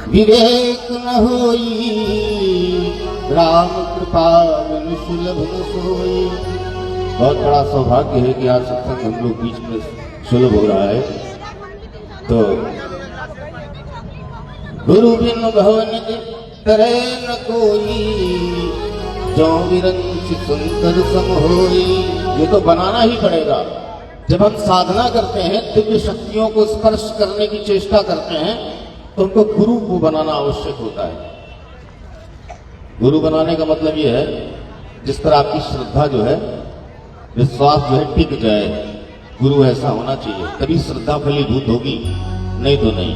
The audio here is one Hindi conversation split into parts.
विवेक न होई, राम कृपा बिनु सुलभ न सोई। बहुत बड़ा सौभाग्य है कि आज सत्संग हम लोग बीच में सुलभ हो रहा है। तो गुरु बिन भवन करे न कोई, जो विरंच सुंदर सम होई। ये तो बनाना ही पड़ेगा। जब हम साधना करते हैं, दिव्य शक्तियों को स्पर्श करने की चेष्टा करते हैं, तो उनको गुरु को बनाना आवश्यक होता है। गुरु बनाने का मतलब ये है, जिस पर आपकी श्रद्धा जो है, विश्वास जो है टिक जाए। गुरु ऐसा होना चाहिए, तभी श्रद्धा फलीभूत होगी, नहीं तो नहीं,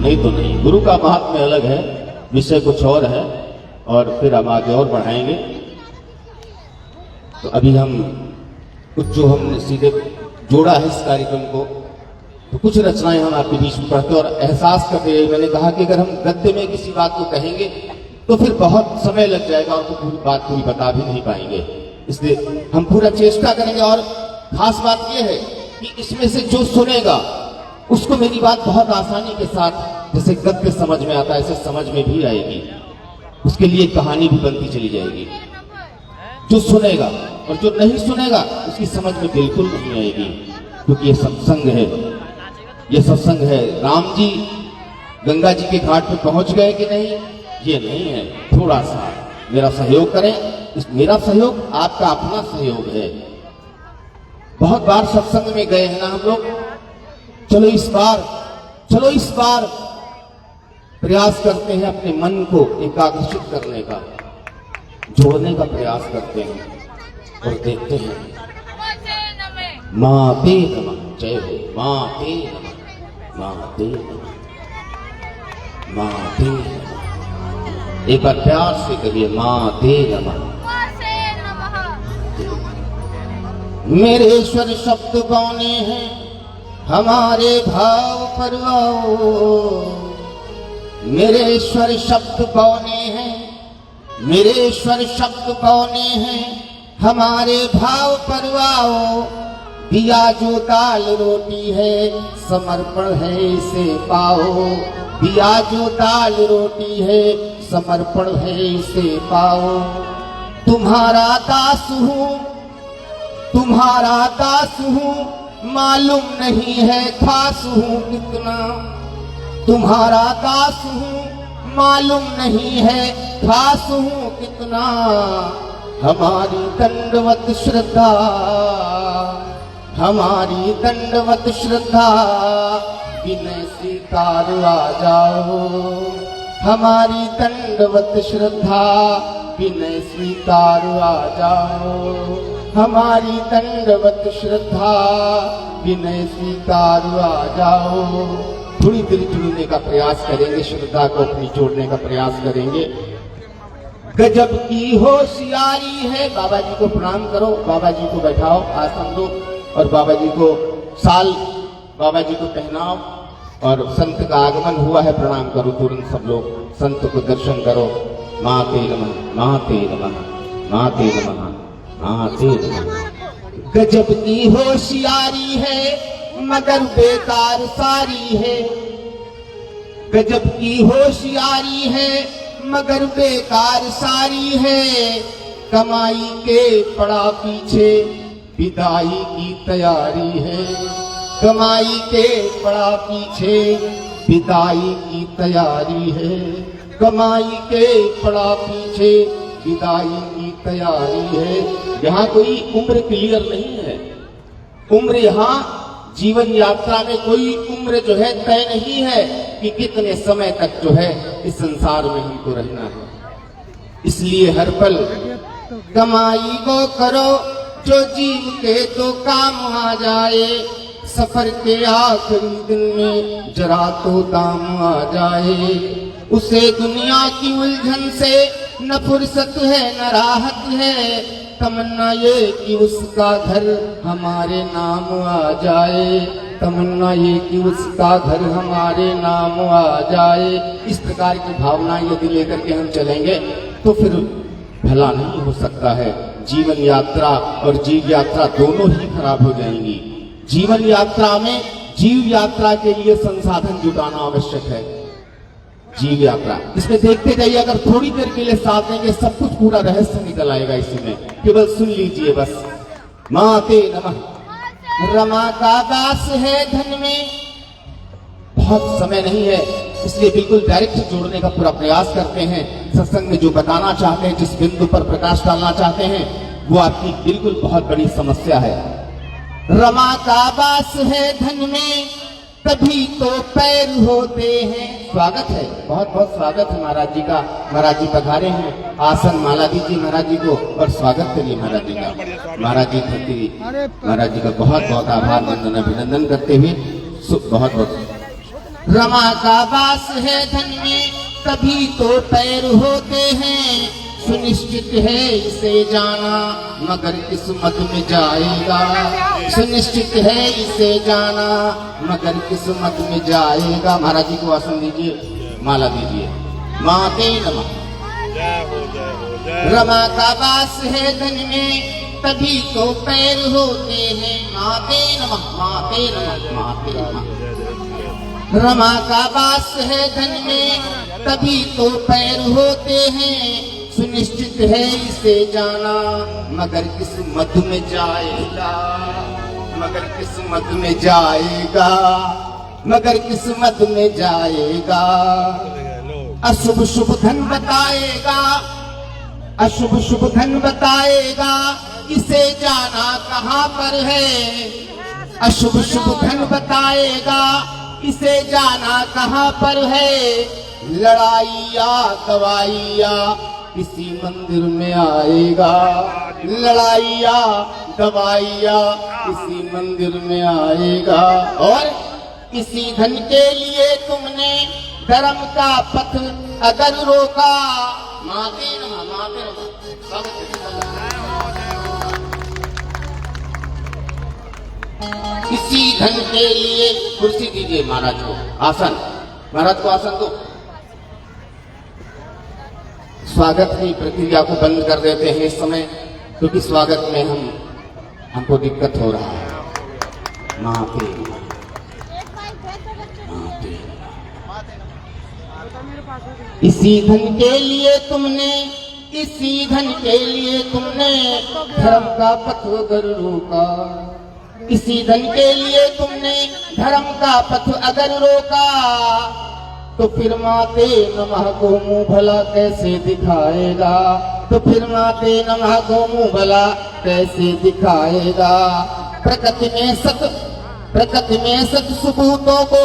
नहीं तो नहीं। गुरु का महात्म्य अलग है, विषय कुछ और है, और फिर हम आगे और बढ़ाएंगे। तो अभी हम कुछ जो हमने सीधे जोड़ा है इस कार्यक्रम को, तो कुछ रचनाएं हम आपके बीच में पढ़ते और एहसास करते हैं। मैंने कहा कि अगर हम गद्य में किसी बात को कहेंगे तो फिर बहुत समय लग जाएगा और तो पूरी बात पूरी बता भी नहीं पाएंगे। इसलिए हम पूरा चेष्टा करेंगे। और खास बात यह है कि इसमें से जो सुनेगा उसको मेरी बात बहुत आसानी के साथ, जैसे गद्य समझ में आता है ऐसे समझ में भी आएगी। उसके लिए कहानी भी बनती चली जाएगी। जो सुनेगा, और जो नहीं सुनेगा उसकी समझ में बिल्कुल नहीं आएगी, क्योंकि ये सत्संग है, ये सत्संग है। राम जी गंगा जी के घाट पे पहुंच गए कि नहीं, ये नहीं है। थोड़ा सा मेरा सहयोग करें। मेरा सहयोग आपका अपना सहयोग है। बहुत बार सत्संग में गए हैं ना हम लोग। चलो इस बार प्रयास करते हैं अपने मन को एकाग्रचित करने का, जोड़ने का प्रयास करते हैं और देखते हैं। मां ते नमः, जय हो। मां ते नमः, मां ते नमः, मां ते नमः। एक बार प्यार से कहिए, मां ते नमः। मेरे ईश्वर शब्द बौने हैं, हमारे भाव परवाओ। मेरे ईश्वर शब्द बौने हैं, मेरे ईश्वर शब्द बौने हैं, हमारे भाव परवाओ। दिया जो दाल रोटी है, समर्पण है इसे पाओ। दिया जो दाल रोटी है, समर्पण है इसे पाओ। तुम्हारा दास हूँ, तुम्हारा दास हूँ, मालूम नहीं है खास हूँ कितना। तुम्हारा दास हूँ, मालूम नहीं है खास हूँ कितना। हमारी दंडवत श्रद्धा, हमारी दंडवत श्रद्धा, विनय स्वीकार आ जाओ। हमारी दंडवत श्रद्धा, विनय स्वीकार आ जाओ। हमारी दंडवत श्रद्धा, विनय स्वीकार आ जाओ। थोड़ी दिल जुड़ने का प्रयास करेंगे, श्रद्धा को अपनी जोड़ने का प्रयास करेंगे। गजब की होशियारी है। बाबा जी को प्रणाम करो, बाबा जी को बैठाओ, आसन दो और बाबा जी को साल बाबा जी को पहनाओ। और संत का आगमन हुआ है, प्रणाम करो तुरंत सब लोग, संत को दर्शन करो। मां ते नमः, मां ते नमः, मां ते नमः, मां ते नमः। गजब की होशियारी है, मगर बेकार सारी है। गजब की होशियारी है, मगर बेकार सारी है। कमाई के पड़ा पीछे, विदाई की तैयारी है। कमाई के पड़ा पीछे, विदाई की तैयारी है। कमाई के पड़ा पीछे, विदाई की तैयारी है। यहाँ कोई उम्र क्लियर नहीं है। उम्र यहाँ जीवन यात्रा में कोई उम्र जो है तय नहीं है कि कितने समय तक जो है इस संसार में हमको रहना है। इसलिए हर पल कमाई वो करो जो जीव के तो काम आ जाए। सफर के आखिरी दिन में जरा तो दाम आ जाए। उसे दुनिया की उलझन से न फुर्सत है न राहत है। तमन्ना ये कि उसका घर हमारे नाम आ जाए। तमन्ना ये कि उसका घर हमारे नाम आ जाए। इस प्रकार की भावनाएं यदि लेकर के हम चलेंगे तो फिर भला नहीं हो सकता है। जीवन यात्रा और जीव यात्रा दोनों ही खराब हो जाएंगी। जीवन यात्रा में जीव यात्रा के लिए संसाधन जुटाना आवश्यक है। जी यात्रा इसमें देखते जाइए, अगर थोड़ी देर के लिए साथ देंगे सब कुछ पूरा रहस्य निकल आएगा इसमें, केवल सुन लीजिए बस। माते नमः। रमा का दास है धन में, बहुत समय नहीं है इसलिए बिल्कुल डायरेक्ट जोड़ने का पूरा प्रयास करते हैं। सत्संग में जो बताना चाहते हैं, जिस बिंदु पर प्रकाश डालना चाहते हैं, वो आपकी बिल्कुल बहुत बड़ी समस्या है। रमा का वास है धन में, तभी तो पैर होते हैं। स्वागत है, बहुत बहुत स्वागत है महाराज जी का। महाराज जी पधारे हैं, आसन माला दीजिए महाराज जी को और स्वागत करिए महाराज जी का। महाराज जी प्रति महाराज जी का बहुत बहुत आभार वंदन अभिनंदन करते हुए बहुत बहुत। रमा का वास है धन में, तभी तो पैर होते हैं। सुनिश्चित है इसे जाना, मगर किस्मत में जाएगा। सुनिश्चित है इसे जाना, मगर किस्मत में जाएगा। महाराज जी को आसन दीजिए, माला दीजिए। माते नमः। रमा का वास है धन में, तभी तो पैर होते हैं। माते नमः, माते नमः, माते नमः। रमा का वास है धन में, तभी तो पैर होते हैं। सुनिश्चित है इसे जाना, मगर किस्मत में जाएगा। मगर किस्मत में जाएगा, मगर किस्मत में जाएगा। अशुभ शुभ धन बताएगा, अशुभ शुभ धन बताएगा। इसे जाना कहाँ पर है। अशुभ शुभ धन बताएगा, इसे जाना कहाँ पर है। लड़ाइया दवाइया किसी मंदिर में आएगा। लड़ाइया दवाइया किसी मंदिर में आएगा। और इसी धन के लिए तुमने धर्म का पथ अगर रोका। माते नमः, माते नमः। इसी धन के लिए कुर्सी दीजिए महाराज को, आसन। महाराज को आसन दो। स्वागत की प्रक्रिया को बंद कर देते हैं इस समय, क्योंकि स्वागत में हमको दिक्कत हो रहा है। माते इसी धन के लिए तुमने, इसी धन के लिए तुमने धर्म का पथ अगर रोका। इसी धन के लिए तुमने धर्म का पथ अगर रोका, तो फिर माते नमः को मुंह भला कैसे दिखाएगा। तो फिर माते नमः को मुंह भला कैसे दिखाएगा। प्रकृति में सत सबूतों को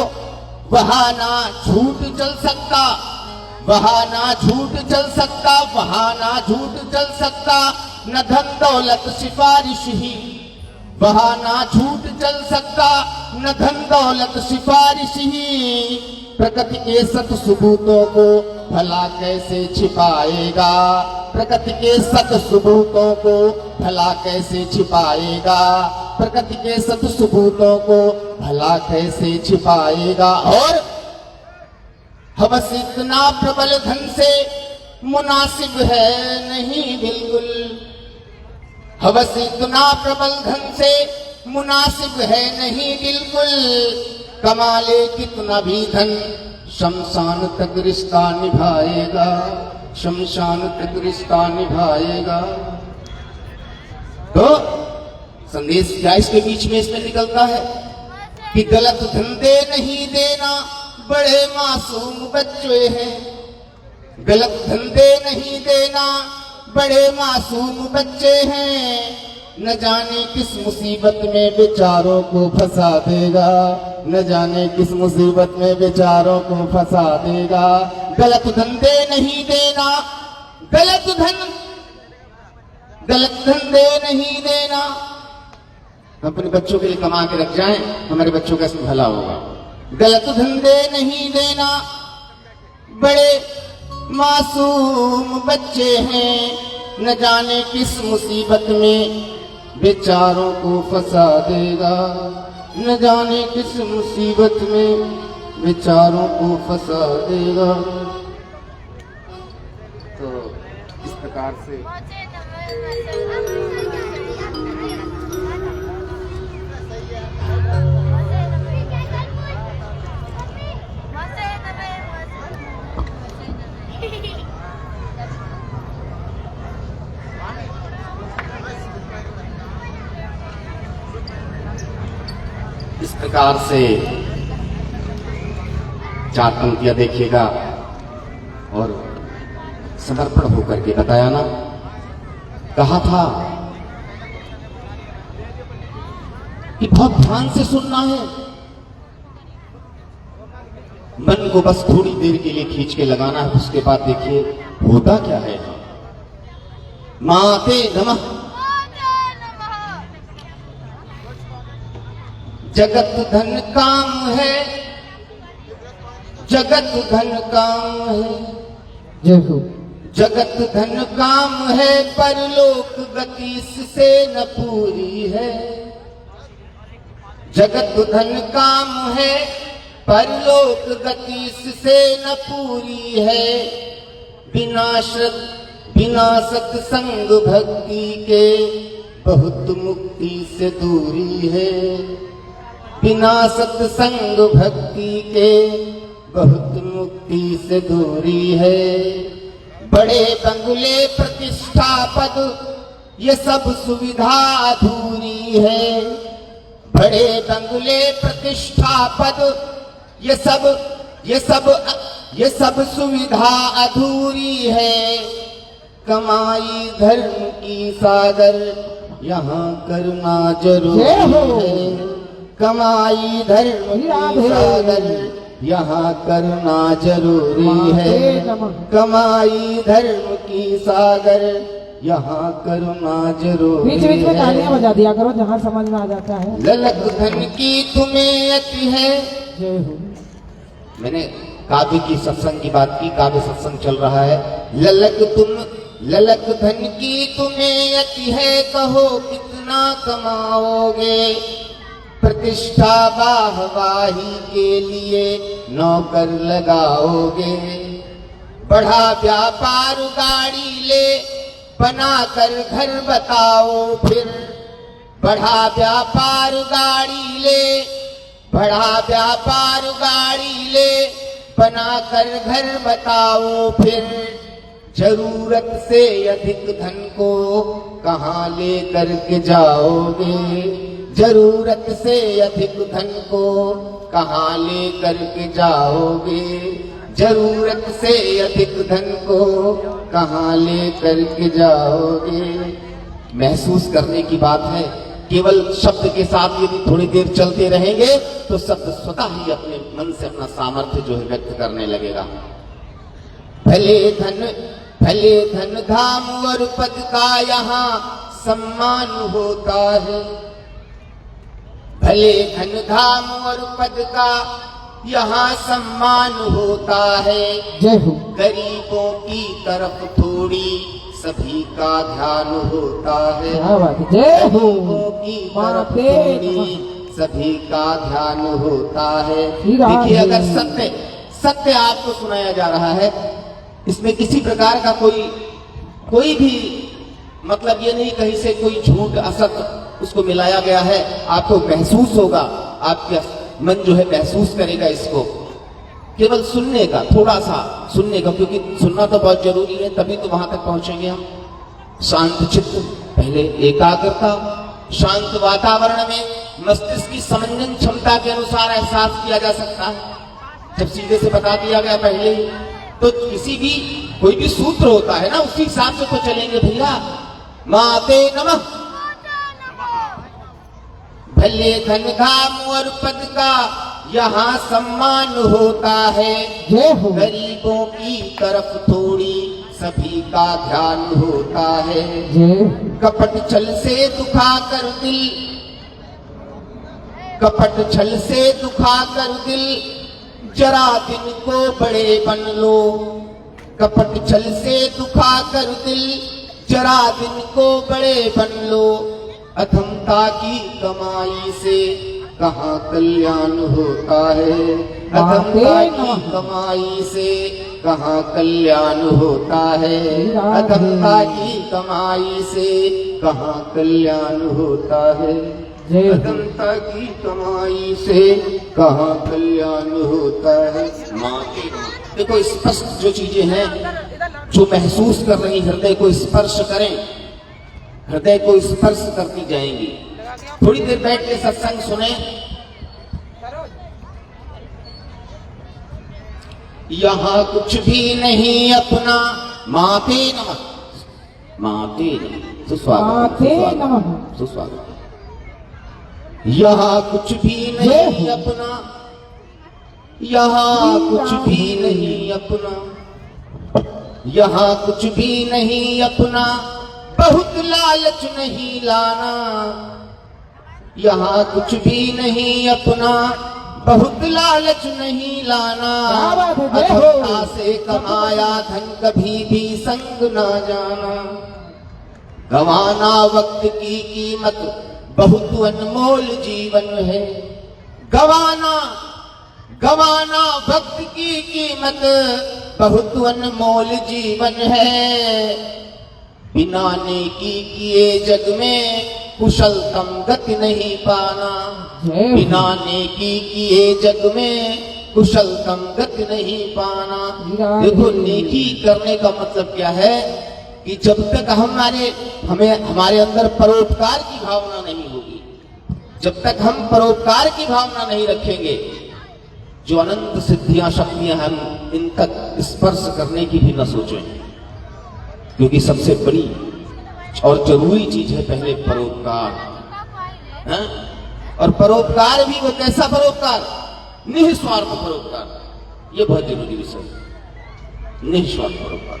बहाना झूठ चल सकता। बहाना झूठ चल सकता, बहाना झूठ चल सकता। न धन दौलत सिफारिश ही, बहाना झूठ चल सकता। न धन दौलत सिफारिश ही। प्रकृति के सत सबूतों को भला कैसे छिपाएगा। प्रकृति के सत सबूतों को भला कैसे छिपाएगा। प्रकृति के सत सबूतों को भला कैसे छिपाएगा। और हवस इतना प्रबल धन से मुनासिब है नहीं बिल्कुल। हवस इतना प्रबल धन से मुनासिब है नहीं बिल्कुल। कमा ले कितना भी धन, शमशान तक रिश्ता निभाएगा। शमशान तक रिश्ता निभाएगा। तो संदेश क्या इसके बीच में इसमें निकलता है कि गलत धंधे नहीं देना, बड़े मासूम बच्चे हैं। गलत धंधे नहीं देना, बड़े मासूम बच्चे हैं। न जाने किस मुसीबत में बेचारों को फंसा देगा। न जाने किस मुसीबत में बेचारों को फंसा देगा। गलत धंधे नहीं देना, गलत धंधे नहीं देना। अपने बच्चों के लिए कमा के रख जाएं, हमारे बच्चों का इसमें भला होगा। गलत धंधे नहीं देना, बड़े मासूम बच्चे हैं। न जाने किस मुसीबत में बेचारों को फंसा देगा। न जाने किस मुसीबत में बेचारों को फंसा देगा। तो इस प्रकार से प्रकार से 4 पंक्तियां देखिएगा और समर्पण होकर के बताया ना, कहा था कि बहुत ध्यान से सुनना है, मन को बस थोड़ी देर के लिए खींच के लगाना है, उसके बाद देखिए होता क्या है। माते नमः। जगत धन काम है, जगत धन काम है, जय हो। जगत धन काम है, परलोक गति इससे न पूरी है। जगत धन काम है, परलोक गति इससे न पूरी है। बिना सत्संग भक्ति के बहुत मुक्ति से दूरी है। बिना सत्संग भक्ति के बहुत मुक्ति से दूरी है। बड़े बंगले प्रतिष्ठा पद ये सब सुविधा अधूरी है। बड़े बंगले प्रतिष्ठा पद ये सब सुविधा अधूरी है। कमाई धर्म की सागर यहाँ करना जरूरी है। कमाई धर्म की सागर यहाँ करना जरूरी है। कमाई धर्म की सागर यहाँ करना जरूरी है। बीच बीच में तालियां बजा दिया करो जहाँ समझ में आ जाता है। ललक धन की तुम्हें अति है। जय हो। मैंने काव्य की सत्संग की बात की, काव्य सत्संग चल रहा है। ललक धन की तुम्हें अति है, कहो कितना कमाओगे। प्रतिष्ठा वाहवाही के लिए नौकर लगाओगे। बढ़ा व्यापार गाड़ी ले बनाकर घर बताओ फिर। बढ़ा व्यापार गाड़ी ले, बढ़ा व्यापार गाड़ी ले बनाकर घर बताओ फिर। जरूरत से अधिक धन को कहाँ लेकर के जाओगे। जरूरत से अधिक धन को कहाँ लेकर के जाओगे। जरूरत से अधिक धन को कहाँ लेकर के जाओगे। महसूस करने की बात है। केवल शब्द के साथ यदि थोड़ी देर चलते रहेंगे तो शब्द स्वतः ही अपने मन से अपना सामर्थ्य जो है व्यक्त करने लगेगा। भले धन धाम और पद का यहाँ सम्मान होता है। भले धन धाम और पद का यहाँ सम्मान होता है। जय हो। गरीबों की तरफ थोड़ी सभी का ध्यान होता है। क्या बात है। जय हो। गरीबों की तरफ थोड़ी सभी का ध्यान होता है। देखिए, अगर सत्य आपको सुनाया जा रहा है, इसमें किसी प्रकार का कोई भी मतलब ये नहीं कहीं से कोई झूठ असत्य उसको मिलाया गया है। आपको महसूस होगा, आपका मन जो है महसूस करेगा इसको। केवल सुनने का, थोड़ा सा सुनने का, क्योंकि सुनना तो बहुत जरूरी है, तभी तो वहां तक पहुंचेंगे हम। शांत चित्त, पहले एकाग्रता, शांत वातावरण में मस्तिष्क की समंजन क्षमता के अनुसार एहसास किया जा सकता है। जब सीधे से बता दिया गया पहले ही, तो कोई भी सूत्र होता है ना, उसी हिसाब से तो चलेंगे भैया। माते नमः। भले धन धाम और पद का यहाँ सम्मान होता है। जय हो। गरीबों की तरफ थोड़ी सभी का ध्यान होता है। जय। कपट छल से दुखा कर दिल, कपट छल से दुखा कर दिल, जरा दिन को बड़े बन लो। कपट छल से दुखा कर दिल, जरा दिन को बड़े बन लो। अधमता की कमाई से कहाँ कल्याण होता है। अधमता की कमाई से कहाँ कल्याण होता है। अधमता की कमाई से कहाँ कल्याण होता है। अधमता की कमाई से कहाँ कल्याण होता है। देखो, स्पष्ट जो चीजें हैं जो महसूस कर रही, हृदय को स्पर्श करें, हृदय को स्पर्श करती जाएंगी। थोड़ी देर बैठ के सत्संग सुने, यहाँ कुछ भी नहीं अपना। माते नमः, माते नमः, सुस्वागत, माते नमः। सुस्वागत। यहाँ कुछ भी नहीं अपना, यहाँ कुछ भी नहीं अपना, यहाँ कुछ भी नहीं अपना, बहुत लालच नहीं लाना। यहाँ कुछ भी नहीं अपना, बहुत लालच नहीं लाना। क्या बात है, जय हो। अथवा से कमाया धन कभी भी संग ना जाना। गंवाना वक्त की कीमत बहुत अनमोल जीवन है। गंवाना गंवाना वक्त की कीमत बहुत अनमोल जीवन है। बिना नेकी किए जग में कुशलतम गति नहीं पाना। जय हो। बिना नेकी किए जग में कुशलतम गति नहीं पाना। देखो, नेकी करने का मतलब क्या है कि जब तक हमारे अंदर परोपकार की भावना नहीं होगी, जब तक हम परोपकार की भावना नहीं रखेंगे, जो अनंत सिद्धियां शक्तियां हम इन तक स्पर्श करने की भी न सोचें। क्योंकि सबसे बड़ी और जरूरी चीज है पहले परोपकार, हैं? और परोपकार भी वो कैसा परोपकार? निस्वार्थ परोपकार। ये बहुत जरूरी विषय है, निस्वार्थ परोपकार।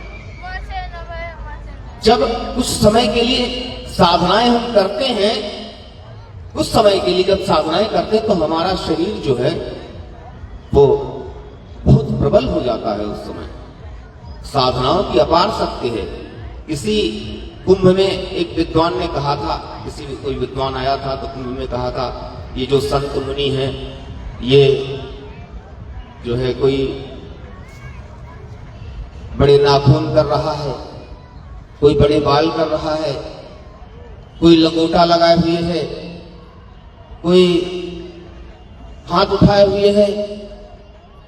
जब कुछ समय के लिए साधनाएं हम करते हैं, कुछ समय के लिए जब साधनाएं करते हैं, तो हमारा शरीर जो है वो बहुत प्रबल हो जाता है। उस समय साधनाओं की अपार शक्ति है। किसी कुंभ में एक विद्वान ने कहा था, कोई विद्वान आया था तो कुंभ में कहा था, ये जो संत मुनि हैं, ये जो है कोई बड़े नाखून कर रहा है, कोई बड़े बाल कर रहा है, कोई लंगोटा लगाए हुए है, कोई हाथ उठाए हुए है,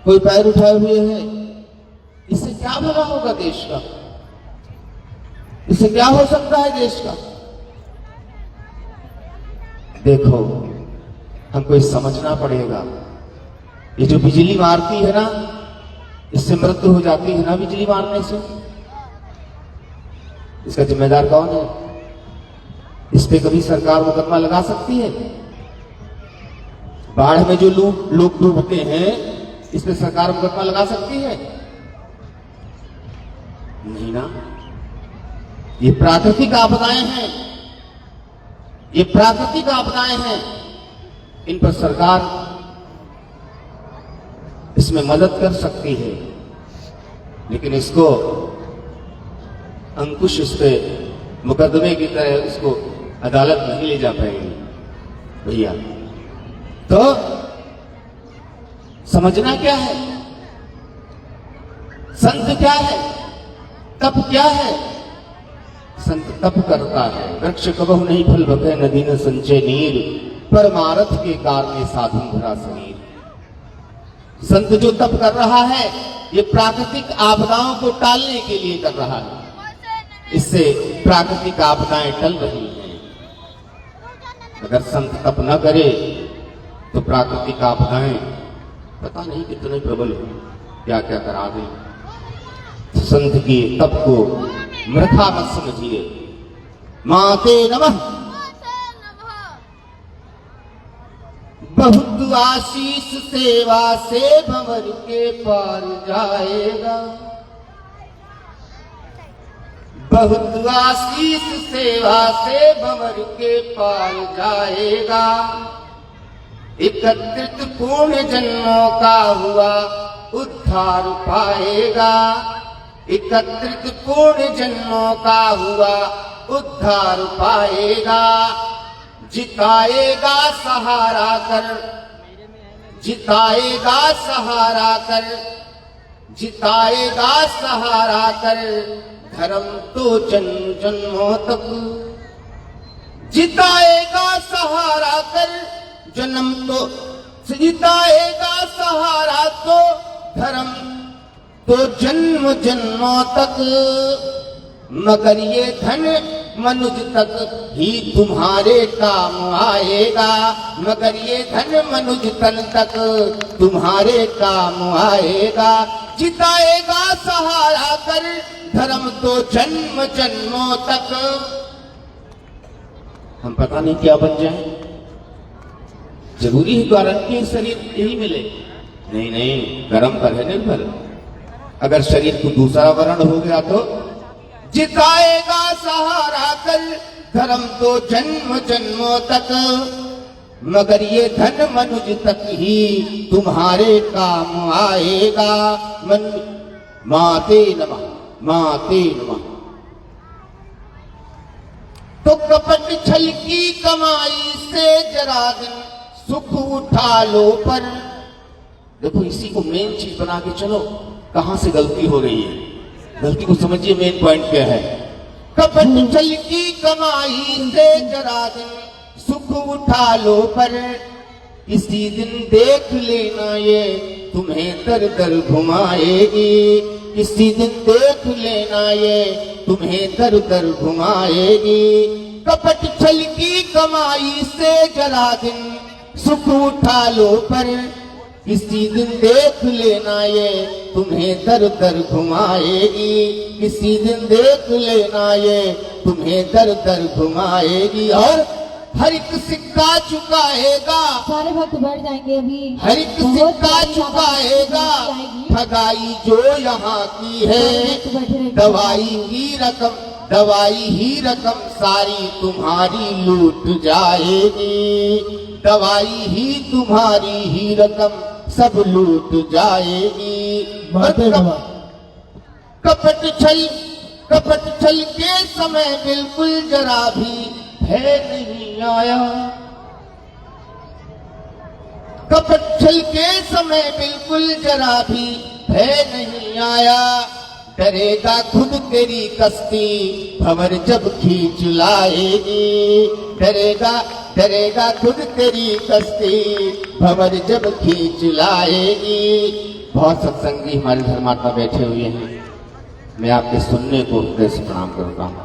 कोई पैर उठाए हुए है। इससे क्या भला होगा देश का? इससे क्या हो सकता है देश का? देखो, हमको ये समझना पड़ेगा। ये जो बिजली मारती है ना, इससे मृत्यु हो जाती है ना बिजली मारने से। इसका जिम्मेदार कौन है? इस पे कभी सरकार मुकदमा लगा सकती है? बाढ़ में जो लोग डूबते हैं, इस पे सरकार मुकदमा लगा सकती है? नहीं ना। ये प्राकृतिक आपदाएं हैं, ये प्राकृतिक आपदाएं हैं। इन पर सरकार इसमें मदद कर सकती है, लेकिन इसको अंकुश, इस पे मुकदमे की तरह इसको अदालत नहीं ले जा पाएगी भैया। तो समझना क्या है? संत क्या है? तप क्या है? संत तप करता है। वृक्ष कबहु नहीं फल बके, नदी न संचय नीर, परमारथ के कारणे साधु भरा शरीर। संत जो तप कर रहा है, ये प्राकृतिक आपदाओं को टालने के लिए कर रहा है। इससे प्राकृतिक आपदाएं टल रही हैं। अगर संत तप न करे तो प्राकृतिक आपदाएं पता नहीं कितने प्रबल हो, क्या क्या करा दें। संत की तप को मृथा मत समझिए। माते नमः। बहुत आशीष सेवा से भंवर के पार जाएगा। बहुत आशीष सेवा से भंवर के पार जाएगा। एकत्रित पूर्ण जन्मों का हुआ उद्धार पाएगा। एकत्रित पूर्ण जन्मों का हुआ उद्धार पाएगा। जिताएगा सहारा कर, जिताएगा सहारा कर, जिताएगा सहारा कर, धर्म तो जन्म जन्मों तक। जिताएगा सहारा कर, जन्म तो जिताएगा सहारा तो धर्म तो जन्म जन्मों तक। मगर ये धन मनुज तक ही तुम्हारे काम आएगा, मगर ये धन मनुज तन तक तुम्हारे काम आएगा। जिताएगा सहारा कर धर्म तो जन्म जन्मों तक। हम पता नहीं क्या बन जाए, जरूरी है गारंटी है शरीर यही मिले? नहीं नहीं, कर्म पर है निर्भर। अगर शरीर को दूसरा वर्ण हो गया तो जिताएगा सहारा कर धर्म तो जन्म जन्मों तक, मगर ये धन मनुज तक ही तुम्हारे काम आएगा। माते नमः, माते नमः। तो कपट छल की कमाई से जरा दिन सुख उठा लो पर। देखो इसी को मेन चीज बना के चलो, कहां से गलती हो रही है, गलती को समझिए, मेन पॉइंट क्या है। कपट छल की कमाई से जरा दिन सुख उठा लो पर, इसी दिन देख लेना ये तुम्हें दर दर घुमाएगी। इसी दिन देख लेना ये तुम्हें दर दर घुमाएगी। कपट छल की कमाई से जरा दिन सुख उठा लो पर, इसी दिन देख लेना ये तुम्हें दर दर घुमाएगी। इसी दिन देख लेना ये तुम्हें दर दर घुमाएगी। और हर एक सिक्का चुकाएगा, सारे भक्त बैठ जाएंगे अभी। हर एक सिक्का चुकाएगा, ठगाई जो यहाँ की है। दवाई की रकम, दवाई ही रकम सारी तुम्हारी लूट जाएगी। दवाई ही तुम्हारी ही रकम सब लूट जाएगी। कपट छल के समय बिल्कुल जरा भी भय नहीं आया। कपट छल के समय बिल्कुल जरा भी भय नहीं आया। डरेगा खुद तेरी कश्ती भंवर जब खींच लाएगी। डरेगा खुद तेरी कश्ती भंवर जब खींच लाएगी। बहुत सत्संगी हमारे धर्मात्मा बैठे हुए हैं, मैं आपके सुनने को हृदय से प्रणाम करता हूँ।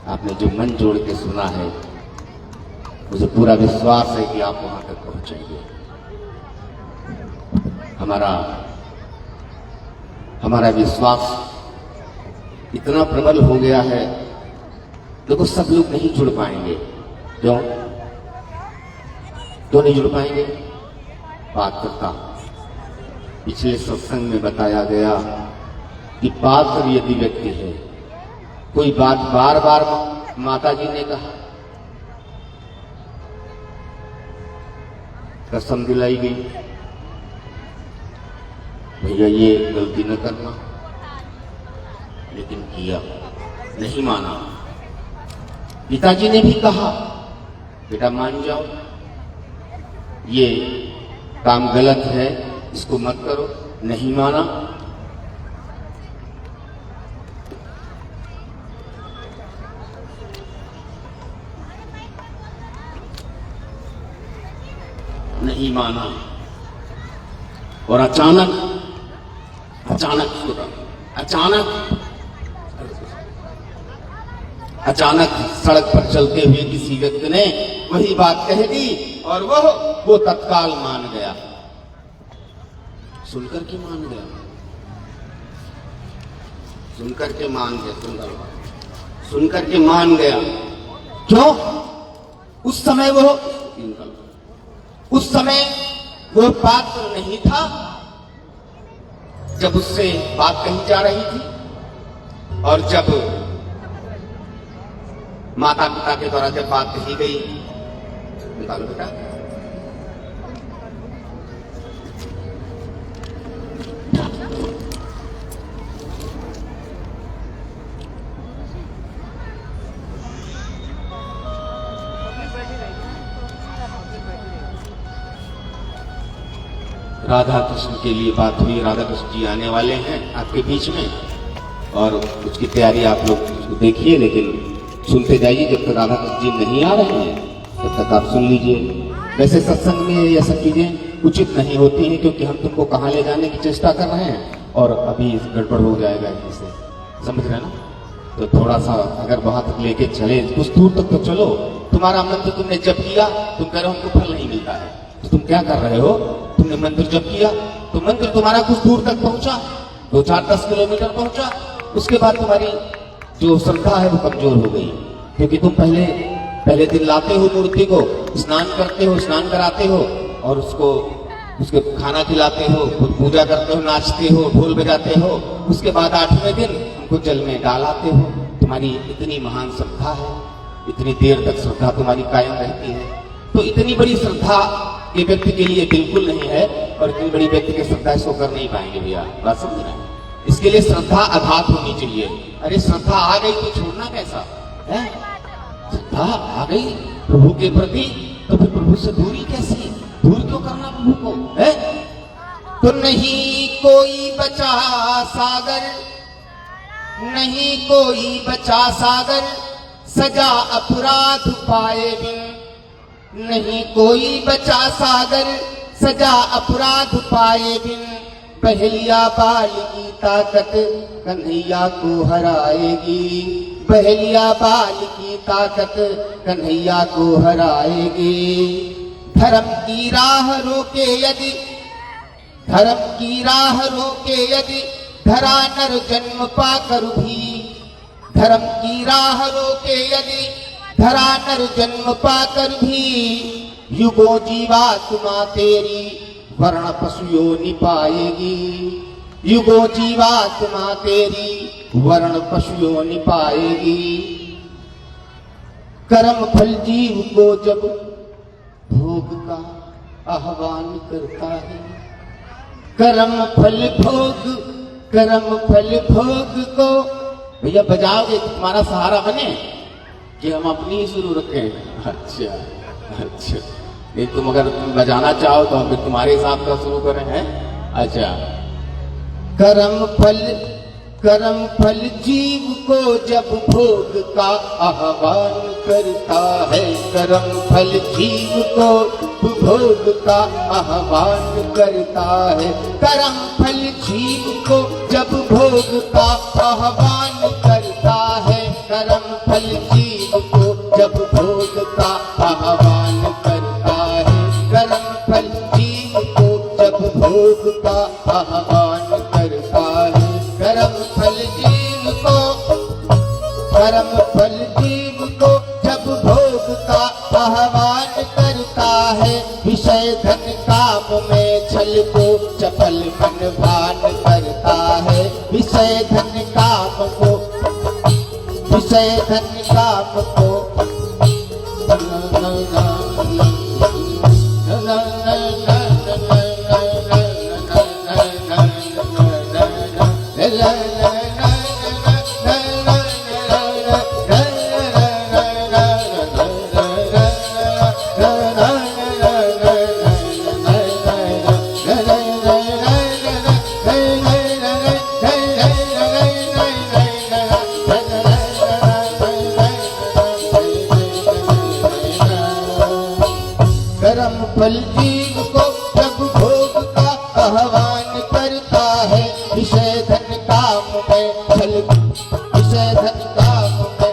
आपने जो मन जोड़ के सुना है, मुझे पूरा विश्वास है कि आप वहां तक पहुंचेंगे। हमारा विश्वास इतना प्रबल हो गया है। देखो सब लोग नहीं जुड़ पाएंगे। क्यों नहीं जुड़ पाएंगे? बात करता, पिछले सत्संग में बताया गया कि पात्र यदि व्यक्ति है, कोई बात बार बार माता जी ने कहा, कसम दिलाई गई, भैया ये गलती न करना, लेकिन किया, नहीं माना। पिताजी ने भी कहा बेटा मान जाओ, ये काम गलत है, इसको मत करो, नहीं माना। नहीं माना और अचानक सड़क पर चलते हुए किसी व्यक्ति ने वही बात कह दी और वो तत्काल मान गया। सुनकर के मान गया, सुनकर के मान गया। क्यों? उस समय वो पात्र नहीं था जब उससे बात कही जा रही थी, और जब माता पिता के द्वारा जब बात कही गई, निकालो बेटा, राधा कृष्ण के लिए बात हुई। राधा कृष्ण जी आने वाले हैं आपके बीच में, और उसकी तैयारी आप लोग उसको देखिए, लेकिन सुनते जाइए। जब तक राधा कृष्ण जी नहीं आ रहे हैं तब तक आप सुन लीजिए। वैसे सत्संग में ये सब चीजें उचित नहीं होती हैं, क्योंकि हम तुमको कहाँ ले जाने की चेष्टा कर रहे हैं और अभी गड़बड़ हो जाएगा, इससे समझ रहे ना। तो थोड़ा सा अगर वहां तक लेके चले, कुछ दूर तक तो चलो। तुम्हारा मंत्र तुमने जप किया, तुम कह रहे हो हमको फल नहीं मिलता है, तो तुम क्या कर रहे हो? तुमने मंत्र जप किया तो मंत्र तुम्हारा कुछ दूर तक पहुंचा, 2-4-10 किलोमीटर पहुंचा, उसके बाद तुम्हारी जो श्रद्धा है वो कमजोर हो गई, क्योंकि तुम पहले दिन लाते हो मूर्ति को, स्नान करते हो, स्नान कराते हो और उसके खाना खिलाते हो, पूजा करते हो, नाचते हो, ढोल बजाते हो, उसके बाद 8वें दिन उनको जल में डालाते हो। तुम्हारी इतनी महान श्रद्धा है, इतनी देर तक श्रद्धा तुम्हारी कायम रहती है। तो इतनी बड़ी श्रद्धा ये व्यक्ति के लिए बिल्कुल नहीं है, और इतनी बड़ी व्यक्ति की श्रद्धा इसको कर नहीं पाएंगे भैया, बात समझ रहे हैं? इसके लिए श्रद्धा अगाध होनी चाहिए। अरे श्रद्धा आ गई तो छोड़ना कैसा है? श्रद्धा आ गई प्रभु के प्रति, तो फिर प्रभु से दूरी कैसी? दूर क्यों करना प्रभु को है? तो नहीं कोई बचा सागर, नहीं कोई बचा सागर, सजा अपराध पाए बिन। नहीं कोई बचा सागर, सजा अपराध पाए बिन। पहलिया बाल की ताकत कन्हैया को हराएगी, पहलिया बाल की ताकत कन्हैया को हराएगी। धर्म की राह रोके यदि, धर्म की राह रोके यदि, धरा नर जन्म पाकर भी। धर्म की राह रोके यदि, धरा नर जन्म पाकर भी। युगों जीवात्मा तेरी वर्ण पशु योनि पाएगी, युगों जीवात्मा तेरी वर्ण पशु योनि पाएगी। कर्म फल जीव को जब भोग का आह्वान करता है, कर्म फल भोग, कर्म फल भोग को। भैया बजाओगे तो तुम्हारा सहारा बने कि हम अपनी ही शुरू रखें? अच्छा अच्छा, नहीं तुम अगर बजाना चाहो तो हम फिर तुम्हारे हिसाब का शुरू करें हैं? अच्छा। कर्म फल जीव को जब भोग का आह्वान करता है, कर्म फल जीव को भोग का आह्वान करता है। कर्म फल जीव को जब भोग का आह्वान करता है, कर्म फल जीव को जब भोग का आह्वान करता है। कर्म फल जीव को जब भोग का आह्वान करता है। कर्म फल जीव को, कर्म फल जीव को जब भोग का आह्वान करता है। विषय धन काम में छल को चपल मन भान करता है। विषय धन काम को, विषय धन काम को फल जीव को जब भोग का आह्वान करता है। विषय धन काम में छल, विषय धन काम में,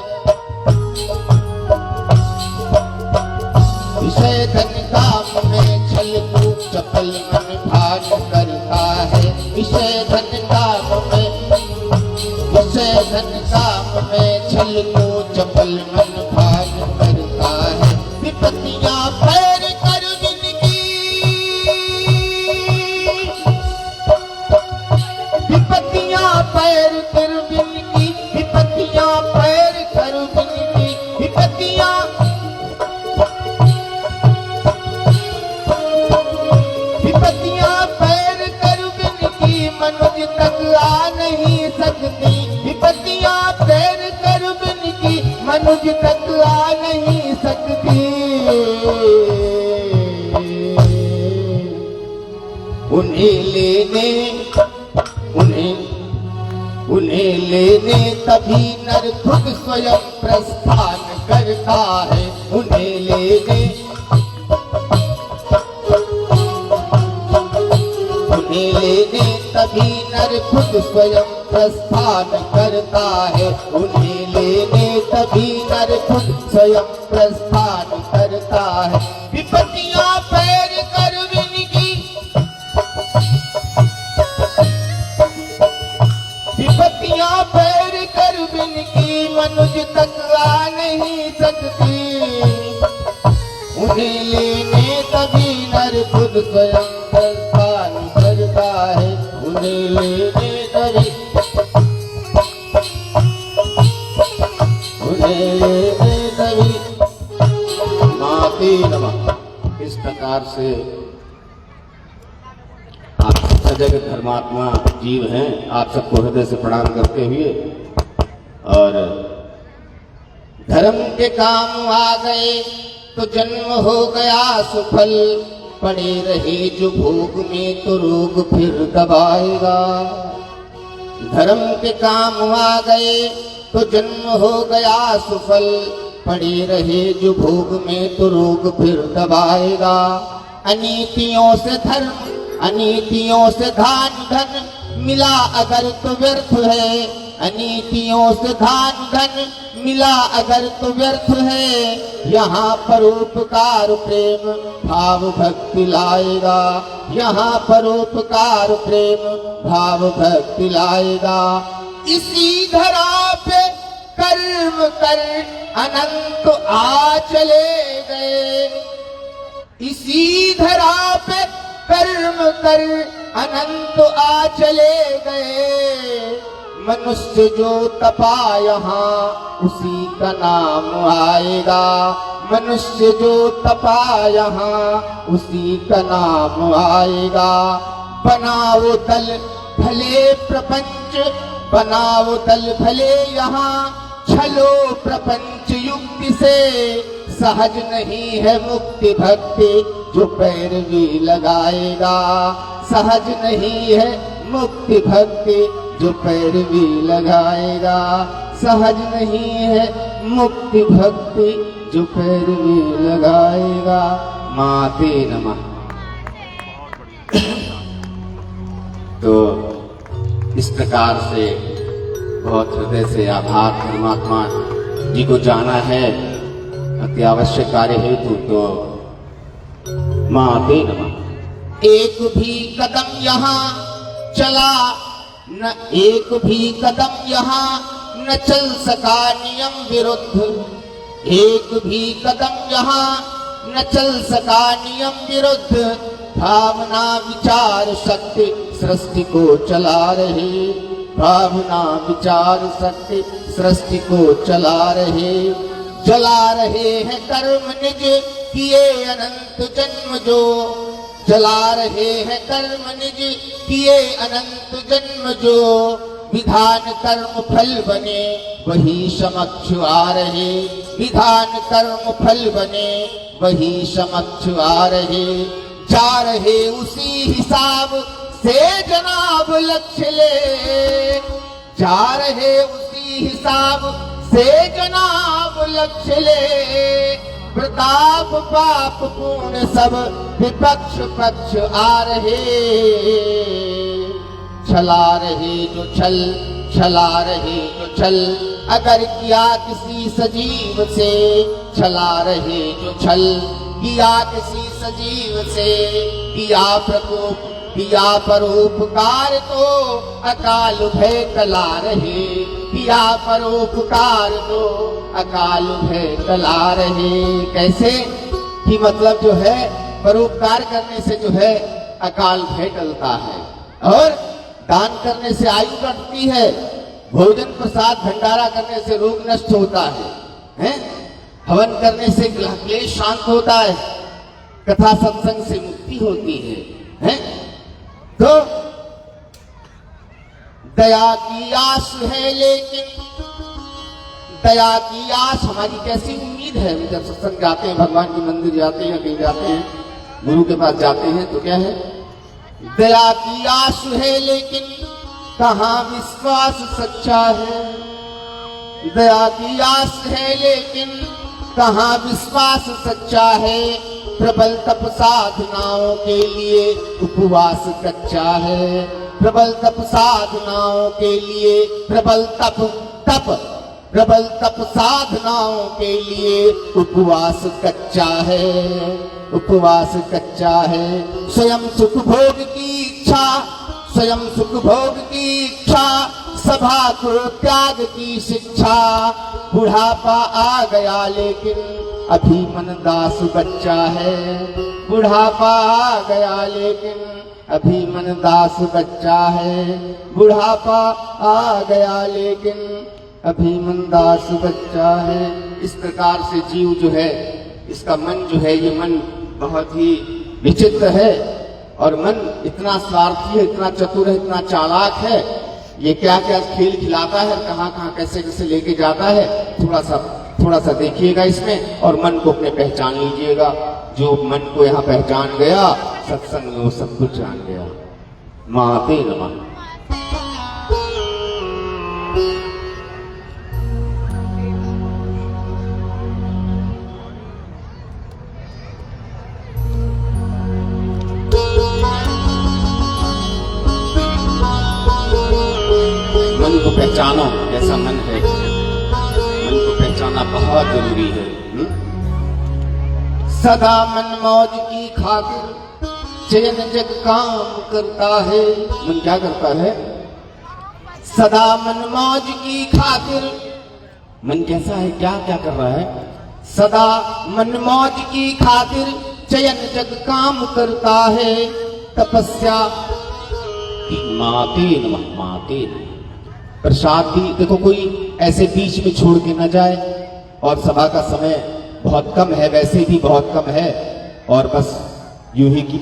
विषय धन काम में छल को चपल मन भान करता है। विषय धन काम में, विषय धन काम में छल को चपल मन भान करता है। विपत्तियां पैर कर पैर कर बिन की, विपत्तियां पैर कर बिन की, विपत्तियां, विपत्तियां पैर कर बिन की मनुष्य तक आ नहीं सकती। विपत्तियां पैर कर बिन की मनुष्य तक आ नहीं सकती। उन्हें लेने, उन्हें लेने तभी नर खुद स्वयं प्रस्थान करता है। उन्हें लेने, उन्हें लेने तभी नर खुद स्वयं प्रस्थान करता है, उन्हें लेने तभी नर खुद स्वयं प्रस्थान करता है। विपत्तियां पैर कर विनगी, विपत्तियां पैर कर विनगी, मनुष्य तक आ नहीं सकती, उन्हें लेने तभी नर खुद स्वयं प्रस्थान करता है, उन्हें लेने तभी, उन्हें लेने तभी। माते नमः। इस प्रकार से आप सजग धर्मात्मा जीव हैं, आप सबको हृदय से प्रणाम करते हुए, और धर्म के काम आ गए तो जन्म हो गया सुफल, पड़े रहे जो भोग में तो रोग फिर दबाएगा। धर्म के काम आ गए तो जन्म हो गया सुफल, पड़े रहे जो भोग में तो रोग फिर दबाएगा। अनीतियों से धर्म, अनीतियों से धान धन मिला अगर तो व्यर्थ है, अनीतियों से धान धन मिला अगर तो व्यर्थ है। यहाँ परोपकार प्रेम भाव भक्ति लाएगा, यहाँ परोपकार प्रेम भाव भक्ति लाएगा। इसी धरा पे कर्म कर अनंत आ चले गए, इसी धरा पे कर्म कर अनंत आ चले गए। मनुष्य जो तपा यहाँ उसी का नाम आएगा, मनुष्य जो तपा यहाँ उसी का नाम आएगा। बनाओ दल भले प्रपंच, बनाओ दल भले यहाँ, छलो प्रपंच युक्ति से, सहज नहीं है मुक्ति भक्ति जो पैरवी लगाएगा, सहज नहीं है मुक्ति भक्ति जो पैरवी लगाएगा, सहज नहीं है मुक्ति भक्ति जो पैरवी लगाएगा। माते नमः। तो इस प्रकार से बहुत हृदय से आभार परमात्मा जी को जाना है अति आवश्यक कार्य हेतु, तो माते नमः। एक भी कदम यहाँ चला न, एक भी कदम यहाँ न चल सका नियम विरुद्ध, एक भी कदम यहाँ न चल सका नियम विरुद्ध। भावना विचार शक्ति सृष्टि को चला रहे, भावना विचार शक्ति सृष्टि को चला रहे। जला रहे हैं कर्म निज किए अनंत जन्म जो, जला रहे हैं कर्म निज किए अनंत जन्म जो। विधान कर्म फल बने वही समक्ष आ रहे, विधान कर्म फल बने वही समक्ष आ रहे। जा रहे उसी हिसाब से जनाब लक्ष्य ले, जा रहे उसी हिसाब से जनाब लक्ष्य ले। प्रताप पाप पूर्ण सब विपक्ष पक्ष आ रहे, छला रहे जो छल, छला रहे जो छल। अगर किया किसी सजीव से, छला रहे जो छल। किया किसी सजीव से, किया प्रकोप, किया परोपकार तो अकाल भय टला रहे, किया परोपकार तो अकाल भय टला रहे। कैसे कि मतलब जो है परोपकार करने से जो है अकाल भय टलता है, और दान करने से आयु बढ़ती है, भोजन प्रसाद भंडारा करने से रोग नष्ट होता है? हवन करने से क्लेश शांत होता है, कथा सत्संग से मुक्ति होती है? तो दया की आस है, लेकिन दया की आस हमारी कैसी उम्मीद है? हम जब सत्संग जाते हैं, भगवान के मंदिर जाते हैं, कहीं जाते हैं, गुरु के पास जाते हैं, तो क्या है? दया की आस है, लेकिन कहाँ विश्वास सच्चा है? दया की आस है, लेकिन कहाँ विश्वास सच्चा है? प्रबल तप साधनाओं के लिए उपवास कच्चा है। प्रबल तप साधनाओं के लिए प्रबल तप साधनाओं के लिए उपवास कच्चा है। उपवास कच्चा है। स्वयं सुख भोग की इच्छा, स्वयं सुख भोग की इच्छा, सभा को त्याग की शिक्षा। बुढ़ापा आ गया लेकिन अभी मन दास बच्चा है। बुढ़ापा आ गया लेकिन अभी मन दास बच्चा है। बुढ़ापा आ गया लेकिन अभी मन दास बच्चा है। इस प्रकार से जीव जो है, इसका मन जो है, ये मन बहुत ही विचित्र है और मन इतना स्वार्थी है, इतना चतुर है, इतना चालाक है। ये क्या क्या खेल खिलाता है, कहाँ कहाँ कैसे कैसे लेके जाता है, थोड़ा सा देखिएगा इसमें और मन को अपने पहचान लीजिएगा। जो मन को यहाँ पहचान गया, सत्संग में वो सब कुछ जान गया। माते नमः। मन को पहचानो कैसा मन है। मन को पहचाना बहुत जरूरी है। सदा मन मौज की खातिर चयन जग काम करता है। मन क्या करता है? सदा मन मौज की खातिर। मन कैसा है, क्या क्या कर रहा है? सदा मन मौज की खातिर चयन जग काम करता है। तपस्या माते नमः, माते नमः। प्रसाद भी देखो, कोई ऐसे बीच में छोड़ के न जाए। और सभा का समय बहुत कम है, वैसे भी बहुत कम है, और बस यूं ही की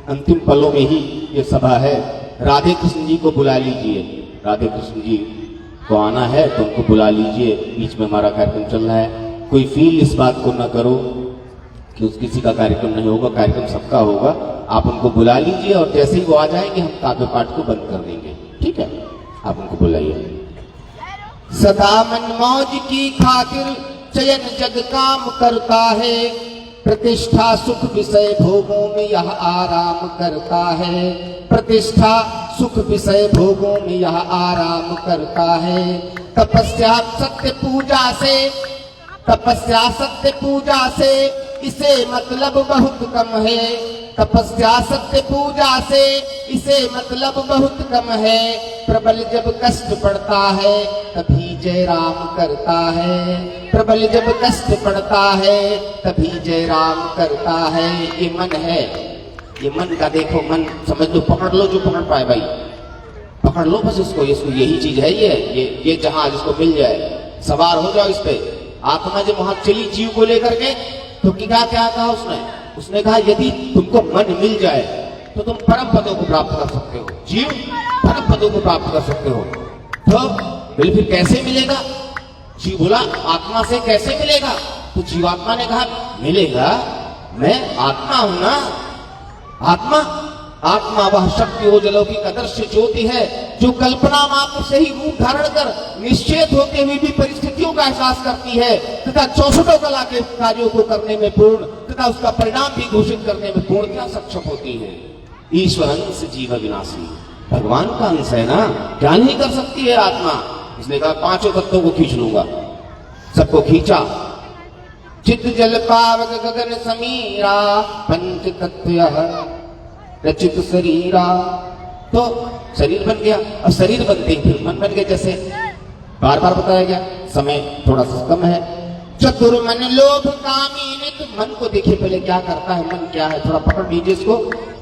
अंतिम पलों में ही ये सभा है। राधे कृष्ण जी को बुला लीजिए, राधे कृष्ण जी को आना है तो उनको बुला लीजिए। बीच में हमारा कार्यक्रम चल रहा है। कोई फील इस बात को न करो कि किसी का कार्यक्रम नहीं होगा, कार्यक्रम सबका होगा। आप उनको बुला लीजिए और जैसे ही वो आ जाएंगे हम काव्य पाठ को बंद कर देंगे, ठीक है? आप उनको बुलाइए। सदा मन मौज की खातिर चयन जग काम करता है। प्रतिष्ठा सुख विषय भोगों में यह आराम करता है। प्रतिष्ठा सुख विषय भोगों में यह आराम करता है। तपस्या सत्य पूजा से, तपस्या सत्य पूजा से इसे मतलब बहुत कम है। तपस्या सत्य पूजा से इसे मतलब बहुत कम है। प्रबल जब कष्ट पड़ता है तभी जय राम करता है। प्रबल जब कष्ट पड़ता है तभी जय राम करता है। ये मन है, ये मन का देखो, मन समझ लो, पकड़ लो जो पकड़ पाए भाई, पकड़ लो बस इसको यही चीज है। ये जहाज इसको मिल जाए, सवार हो जाओ इस पे। आत्मा जब वहां चली जीव को लेकर के, तो क्या क्या कहा उसने कहा यदि तुमको मन मिल जाए तो तुम परम पदों को प्राप्त कर सकते हो। जीव परम पदों को प्राप्त कर सकते हो। तो बोले फिर कैसे मिलेगा? जीव बोला आत्मा से कैसे मिलेगा? तो जीवात्मा ने कहा मिलेगा, मैं आत्मा हूं ना। आत्मा वह शक्ति हो जलौकिक अदृश्य ज्योति है जो कल्पना मात्र से ही रूप धारण कर निश्चेत होते हुए भी परिस्थितियों का एहसास करती है तथा 64 कला के कार्यों को करने में पूर्ण तथा उसका परिणाम भी घोषित करने में पूर्णतः सक्षम होती है। ईश्वर अंश जीव विनाशी, भगवान का अंश है ना, क्या नहीं कर सकती है आत्मा। इसने कहा 5 तत्वों को खींच लूंगा, सबको खींचा। चित्त जल पावक गगन समीरा पंच तत्व रचित शरीरा। तो शरीर बन गया। अब शरीर बनते ही फिर मन बन गया, जैसे बार बार बताया गया, समय थोड़ा सा कम है। चतुर मन लोभ कामी नित। मन को देखिए पहले क्या करता है, मन क्या है, थोड़ा पकड़ लीजिए इसको।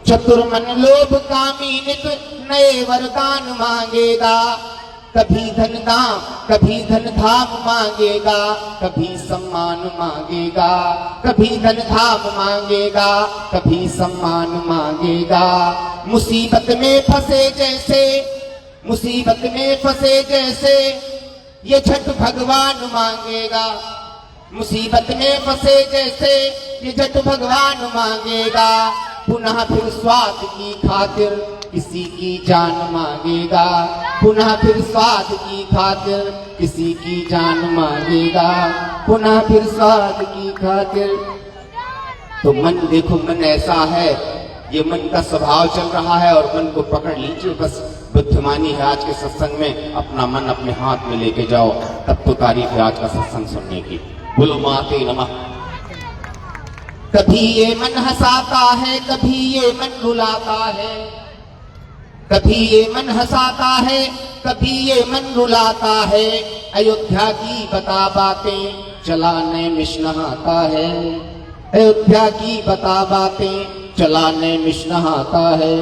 चतुर मन लोभ कामी नित नए वरदान मांगेगा। कभी धन धाम मांगेगा, कभी सम्मान मांगेगा। कभी धन धाम मांगेगा, कभी सम्मान मांगेगा। मुसीबत में फंसे जैसे ये झट भगवान मांगेगा। मुसीबत में फंसे जैसे ये झट भगवान मांगेगा। पुनः फिर स्वाद की खातिर किसी की जान मांगेगा। पुनः फिर स्वाद की खातिर किसी की जान मांगेगा। पुनः फिर स्वाद की खातिर। तो मन देखो, मन ऐसा है, ये मन का स्वभाव चल रहा है और मन को पकड़ लीजिए। बस बुद्धिमानी है आज के सत्संग में, अपना मन अपने हाथ में लेके जाओ, तब तो तारीफ है आज का सत्संग सुनने की। बोलो माते नमः। कभी ये मन हंसाता है, कभी ये मन रुलाता है, कभी ये मन हंसाता है, कभी ये मन रुलाता है। अयोध्या की बता बातें चलाने मिशनहाता है, अयोध्या की बता बातें चलाने मिशनहाता है।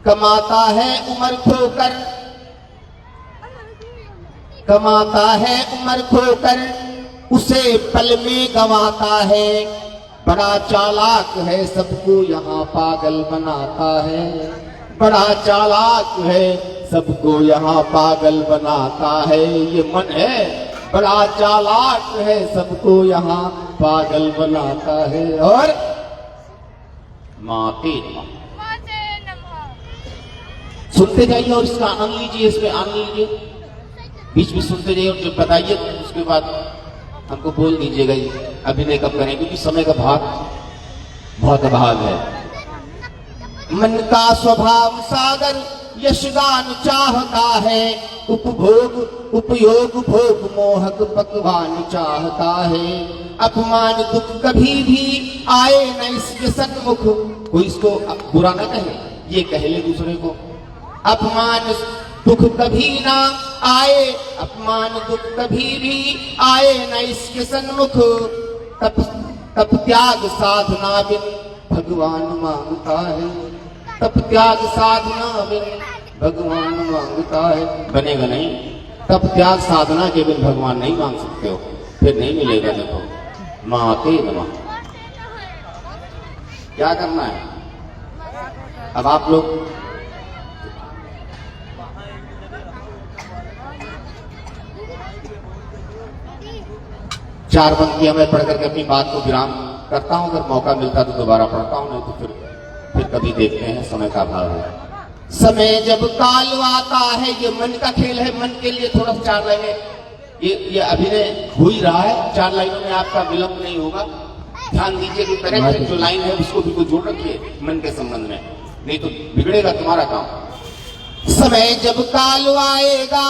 कमाता है उम्र खोकर, कमाता है उम्र खोकर, उसे पल में गंवाता है। बड़ा चालाक है, सबको यहाँ पागल बनाता है, बड़ा चालाक है, सबको यहाँ पागल बनाता है। ये मन है बड़ा चालाक है, सबको यहाँ पागल बनाता है। और माते नमः सुनते जाइए और इसका आनंद लीजिए, इसमें आनंद लीजिए, बीच में सुनते जाइए और जब बताइए तो उसके बाद हमको बोल दीजिएगा अभिनय कब करें, क्योंकि समय का बहुत अभाव है। मन का स्वभाव सागर यशगान चाहता है, उपभोग उपयोग भोग मोहक पकवान चाहता है। अपमान दुख कभी भी आए न इसके सन्मुख, कोई इसको बुरा न कहे, ये कह ले दूसरे को। अपमान दुख कभी ना आए, अपमान दुख कभी भी आए न इसके सन्मुख। तप त्याग साधना बिन भगवान मांगता है, तप त्याग साधना बिन भगवान मांगता है। बनेगा नहीं, तप त्याग साधना के बिन भगवान नहीं मांग सकते हो, फिर नहीं मिलेगा। देखो माते नमः। क्या करना है अब आप लोग, चार पंक्तियां मैं पढ़ करके अपनी बात को विराम करता हूं। अगर मौका मिलता तो दोबारा पढ़ता हूं, नहीं तो फिर कभी देखते हैं, समय का अभाव है। समय जब काल आता है, ये मन का खेल है, मन के लिए थोड़ा चार लाइनें, ये अभिनय हो ही रहा है, चार लाइनों में आपका विलंब नहीं होगा। ध्यान दीजिए कि करेक्ट जो लाइन है उसको भी जोड़ रखिए मन के संबंध में, नहीं तो बिगड़ेगा तुम्हारा काम। समय जब काल आएगा,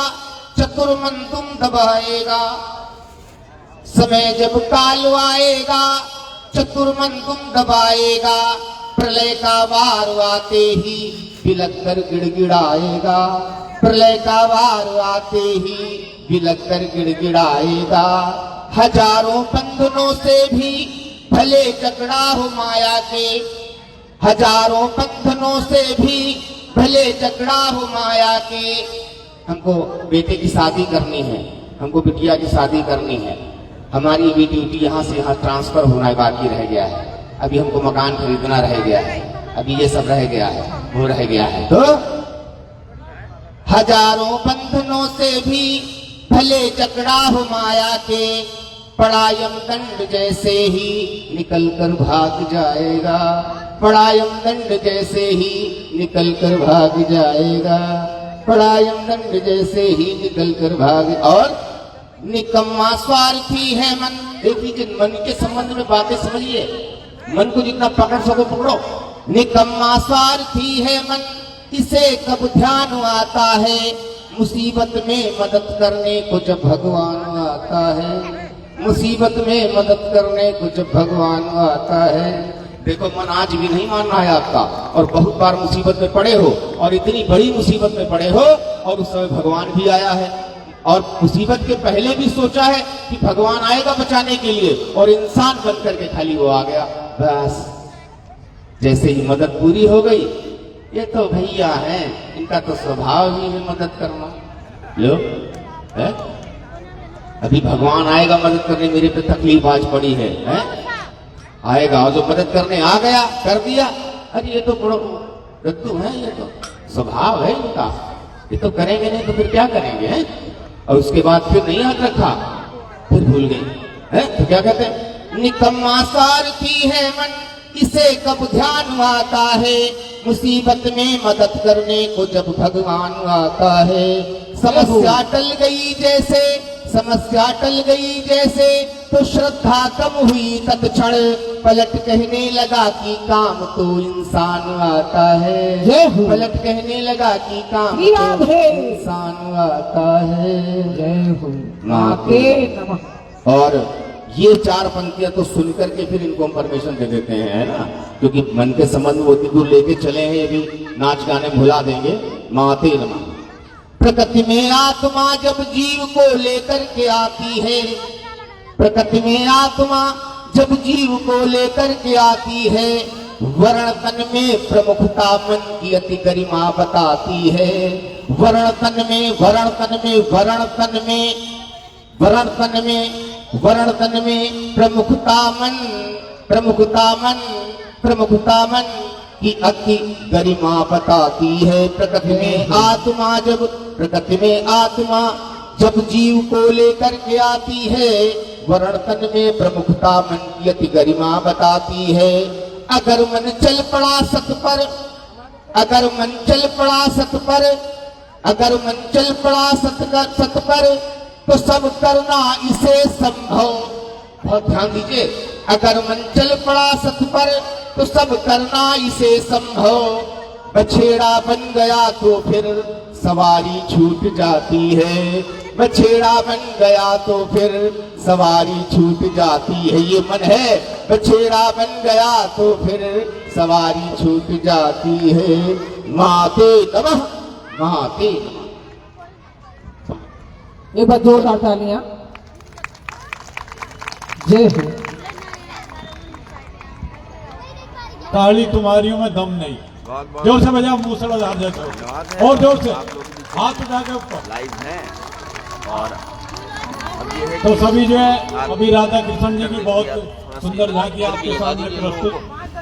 चतुर मन तुम दबाएगा। समय जब काल आएगा, चतुर मन तुम दबाएगा। प्रलय का वार आते ही बिलक कर गिड़गिड़ाएगा, प्रलय का वार आते ही बिलक कर गिड़गिड़ाएगा। हजारों बंधनों से भी भले जकड़ा हो माया के, हजारों बंधनों से भी भले जकड़ा हो माया के। हमको बेटे की शादी करनी है, हमको बिटिया की शादी करनी है, हमारी भी ड्यूटी यहाँ से यहाँ ट्रांसफर होना बाकी रह गया है, अभी हमको मकान खरीदना रह गया है, अभी ये सब रह गया है, वो रह गया है। तो हजारों बंधनों से भी भले जकड़ा हो माया के। पड़ा यमदंड जैसे ही निकल कर भाग जाएगा, पड़ा यमदंड जैसे ही निकल कर भाग जाएगा, पड़ा यमदंड जैसे ही निकल कर भाग। और निकम्मा स्वार्थी है मन। देखिए मन के संबंध में बातें समझिए, मन को जितना पकड़ सको पकड़ो। निकम्मा स्वार्थी है मन, इसे कब ध्यान आता है। मुसीबत में मदद करने को जब भगवान आता है, मुसीबत में मदद करने को जब भगवान आता है। देखो मन आज भी नहीं मान रहा है आपका, और बहुत बार मुसीबत में पड़े हो, और इतनी बड़ी मुसीबत में पड़े हो, और उस समय भगवान भी आया है, और मुसीबत के पहले भी सोचा है कि भगवान आएगा बचाने के लिए, और इंसान बन करके खाली वो आ गया। बस जैसे ही मदद पूरी हो गई, ये तो भैया हैं, इनका तो स्वभाव ही है मदद करना। लो है? अभी भगवान आएगा मदद करने, मेरे पे तकलीफ आज पड़ी है, आएगा, और जो मदद करने आ गया कर दिया, अरे ये तो बड़ो रद्दू है, ये तो स्वभाव है इनका, ये तो करेंगे नहीं तो फिर क्या करेंगे है? और उसके बाद फिर नहीं हाथ रखा, फिर भूल गए है। तो क्या कहते हैं? निकम्मा सारथी है मन, इसे कब ध्यान आता है, मुसीबत में मदद करने को जब भगवान आता है। समस्या टल गई जैसे, समस्या टल गई जैसे, तो श्रद्धा कम हुई तत्क्षण, पलट कहने लगा कि काम तो इंसान आता है। पलट कहने लगा कि काम तो इंसान आता है। जय हो माँ के नमः। और ये चार पंक्तियां तो सुनकर के फिर इनको हम परमिशन दे देते हैं, है ना, क्योंकि मन के संबंध वो इतनी दूर लेके चले हैं, अभी नाच गाने भुला देंगे। माते नमः। प्रकृति में आत्मा जब जीव को लेकर के आती है, प्रकृति में आत्मा जब जीव को लेकर के आती है, वर्ण तन में प्रमुखता मन की अति गरिमा बताती है। वर्ण तन में, वर्ण तन में, वर्ण तन में, वर्ण तन में, वर्ण तन में प्रमुखता मन, प्रमुखता मन, प्रमुखता मन की अति गरिमा बताती है। प्रकृति में आत्मा जब, प्रकृति में आत्मा जब जीव को लेकर के आती है, वर्ण तन में प्रमुखता मन की अति गरिमा बताती है। अगर मन चल पड़ा सत पर, अगर मन चल पड़ा सत पर, अगर मन चल पड़ा सत पर, तो सब करना इसे संभव। बहुत ध्यान दीजिए, अगर मन चल पड़ा सत पर, तो सब करना इसे संभव। बछेड़ा बन गया तो फिर सवारी छूट जाती है, बछेड़ा बन गया तो फिर सवारी छूट जाती है। ये मन है, बछेड़ा बन गया तो फिर सवारी छूट जाती है। माते नमः, माते नमः। एक बार जोरदार तालियां। जय हो। ताली तुम्हारियों में दम नहीं, जोर से बजाओ, मूसलाधार जैसे, और जोर से हाथ उठा के ऊपर लाइव है। और अब ये है तो सभी जो है अभी राधा कृष्ण जी की बहुत सुंदर झांकी आपके सामने प्रस्तुत,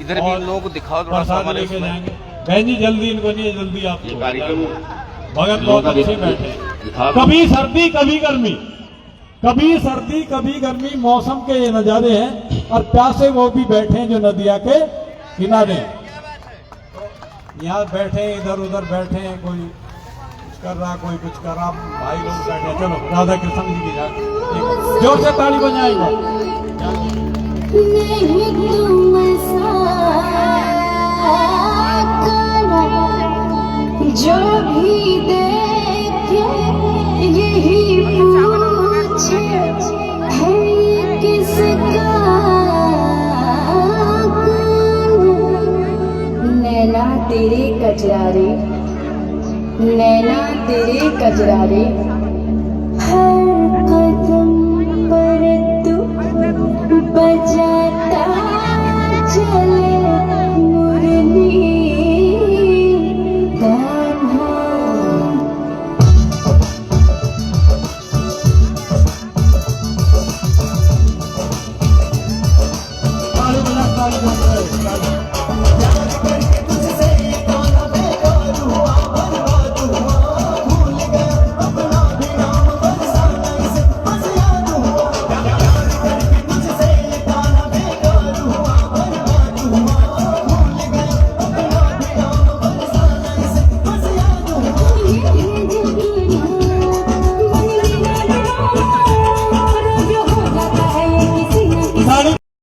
इधर भी इन लोगों को दिखाओ थोड़ा सा प्रसाद हमारे लेके इसमें। जाएंगे। बहन जी जल्दी इनको नहीं, जल्दी आप ये कार्यक्रम भगत बहुत अच्छे बैठे। कभी सर्दी कभी गर्मी, कभी सर्दी कभी गर्मी, मौसम के ये नजारे हैं। और प्यासे वो भी बैठे हैं जो नदिया के किनारे, यहाँ बैठे, इधर उधर बैठे हैं, कोई कुछ कर रहा, कोई कुछ कर रहा, भाई लोग बैठे हैं। चलो राधा कृष्ण जी की जाके जोर से ताली बजाएंगे। जो भी देखे यही पूछे है किसका नैना तेरे कजरारे, नैना तेरे कजरारे, हर कदम पर तू बजा